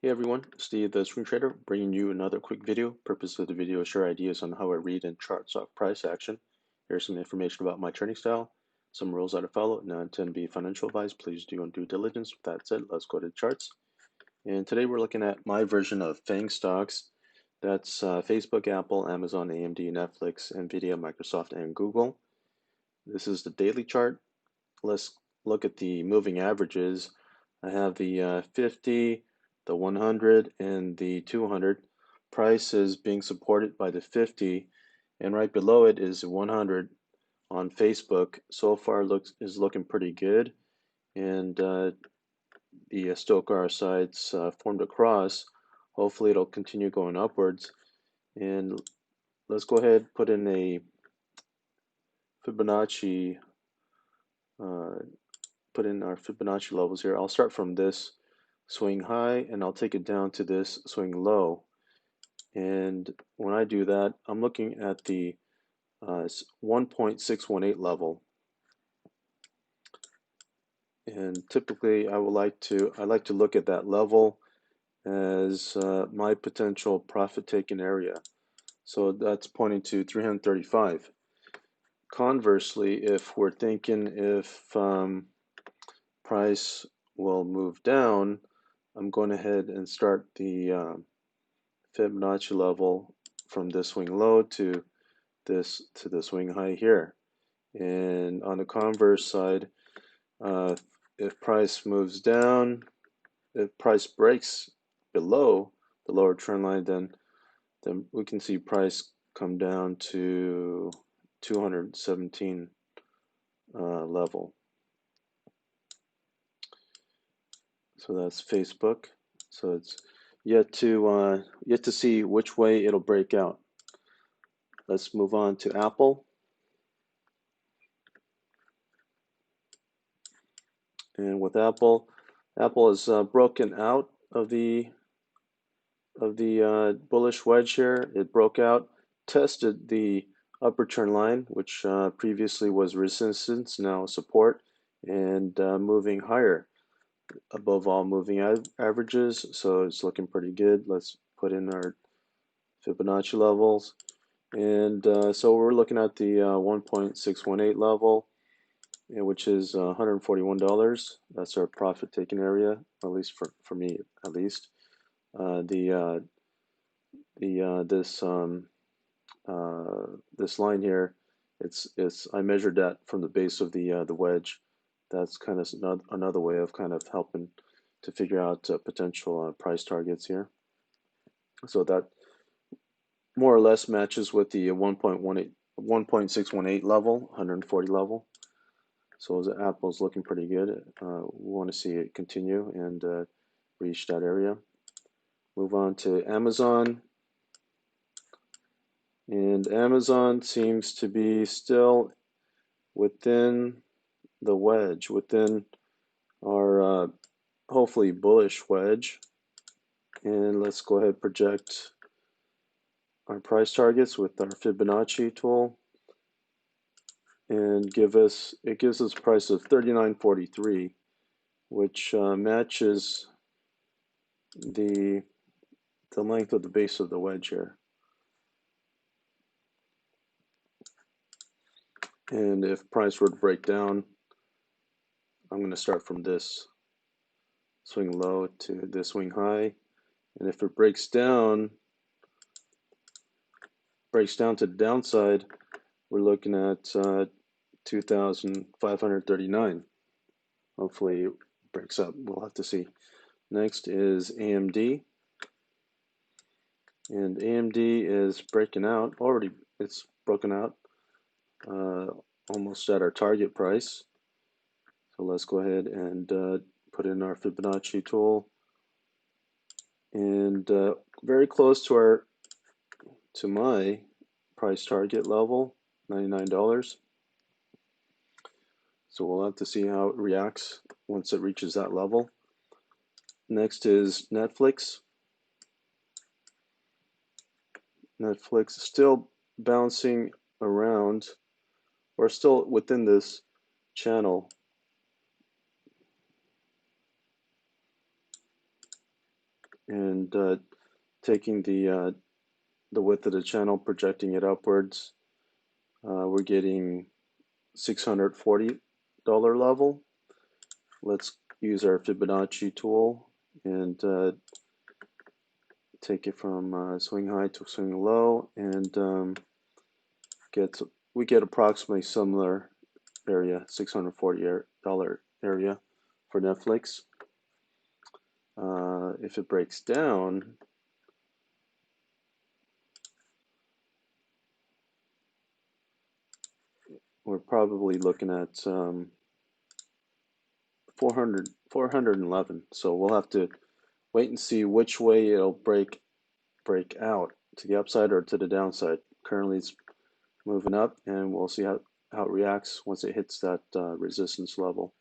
Hey everyone, Steve the Screen Trader bringing you another quick video. Purpose of the video is share ideas on how I read and chart stock price action. Here's some information about my trading style, some rules that I follow. Now, I intend to be financial advice. Please do your due diligence. With that said, let's go to the charts. And today we're looking at my version of FANG stocks. That's Facebook, Apple, Amazon, AMD, Netflix, NVIDIA, Microsoft, and Google. This is the daily chart. Let's look at the moving averages. I have the 50, the 100, and the 200. Price is being supported by the 50, and right below it is 100 on Facebook. So far is looking pretty good, and the Stochastic RSI's formed a cross. Hopefully it'll continue going upwards. And let's go ahead and put in a Fibonacci uh, put in our Fibonacci levels here. I'll start from this swing high and I'll take it down to this swing low. And when I do that, I'm looking at the 1.618 level. And typically I like to look at that level as my potential profit taking area. So that's pointing to 335. Conversely, if we're thinking if price will move down, I'm going ahead and start the Fibonacci level from this swing low to the swing high here. And on the converse side, if price moves down, if price breaks below the lower trend line, then we can see price come down to 217 level. So that's Facebook. So it's yet to see which way it'll break out. Let's move on to Apple. And with Apple, Apple has broken out of the bullish wedge here. It broke out, tested the upper trend line, which previously was resistance, now support, and moving higher above all moving averages. So it's looking pretty good. Let's put in our Fibonacci levels. And so we're looking at the 1.618 level, which is $141. That's our profit taking area, at least for me, at least. This line here, it's I measured that from the base of the wedge. That's kind of another way of kind of helping to figure out potential price targets here. So that more or less matches with the 1.618 level, 140 level. So the Apple's looking pretty good. We want to see it continue and reach that area. Move on to Amazon. And Amazon seems to be still within the wedge, within our hopefully bullish wedge. And let's go ahead and project our price targets with our Fibonacci tool. And it gives us a price of 39.43, which matches the length of the base of the wedge here. And if price were to break down, I'm going to start from this swing low to this swing high. And if it breaks down to the downside, we're looking at 2,539. Hopefully it breaks up. We'll have to see. Next is AMD. And AMD is breaking out. Already it's broken out almost at our target price. So let's go ahead and put in our Fibonacci tool. And very close to my price target level, $99. So we'll have to see how it reacts once it reaches that level. Next is Netflix. Netflix is still bouncing around, or still within this channel. and taking the width of the channel, projecting it upwards. We're getting $640 level. Let's use our Fibonacci tool and take it from swing high to swing low, and we get approximately similar area, $640 area for Netflix. If it breaks down, we're probably looking at 411. So we'll have to wait and see which way it'll break out, to the upside or to the downside. Currently it's moving up, and we'll see how it reacts once it hits that resistance level.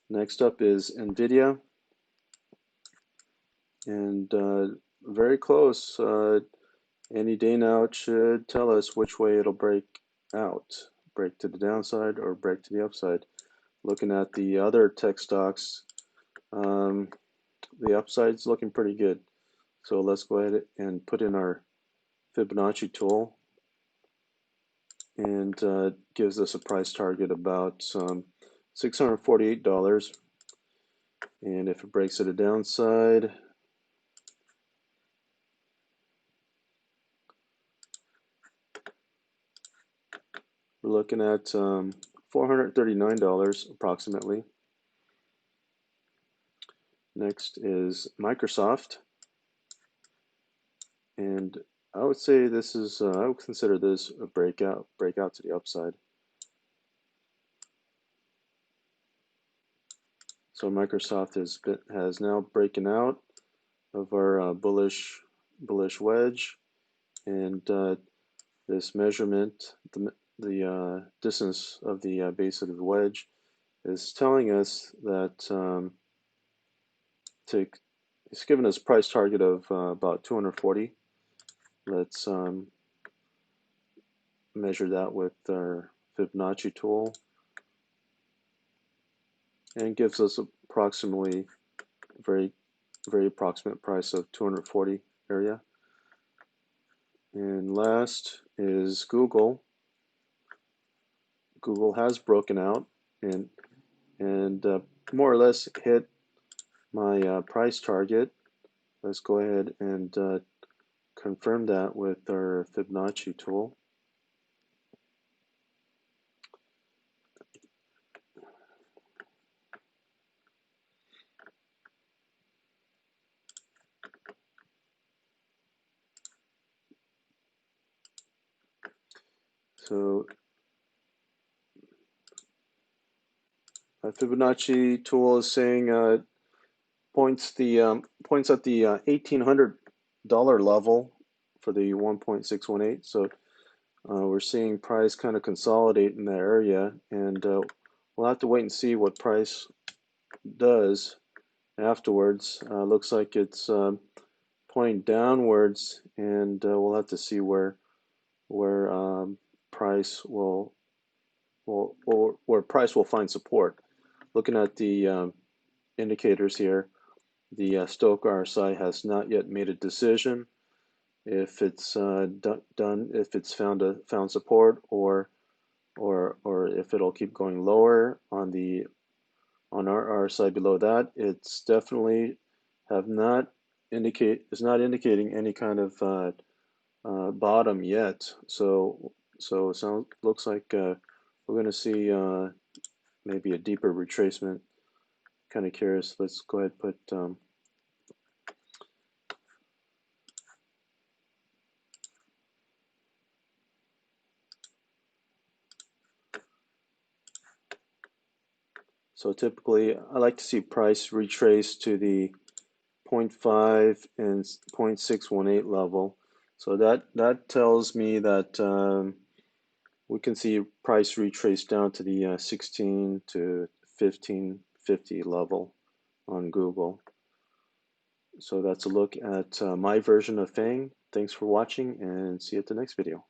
Next up is NVIDIA, and very close. Any day now it should tell us which way it'll break out, break to the downside or break to the upside. Looking at the other tech stocks, the upside's looking pretty good. So let's go ahead and put in our Fibonacci tool, and gives us a price target about $648. And if it breaks to the downside, we're looking at $439 approximately. Next is Microsoft, and I would say this is I would consider this a breakout to the upside. So Microsoft has now broken out of our bullish wedge, and this measurement, the distance of the base of the wedge, is telling us that it's given us a price target of about 240. Let's measure that with our Fibonacci tool, and it gives us approximately very approximate price of 240 area. And last is Google. Google has broken out and more or less hit my price target. Let's go ahead and confirm that with our Fibonacci tool. So a Fibonacci tool is saying points at the $1,800 level for the 1.618. So we're seeing price kind of consolidate in that area, and we'll have to wait and see what price does afterwards. Looks like it's pointing downwards, and we'll have to see where price will find support. Looking at the indicators here, the Stochastic RSI has not yet made a decision if it's if it's found support, or if it'll keep going lower on our RSI below that. It's definitely is not indicating any kind of bottom yet. So it looks like we're going to see maybe a deeper retracement. Kind of curious. Let's go ahead and put so typically I like to see price retrace to the 0.5 and 0.618 level. So that tells me that we can see price retrace down to the 16 to 1550 level on Google. So that's a look at my version of FANG. Thanks for watching, and see you at the next video.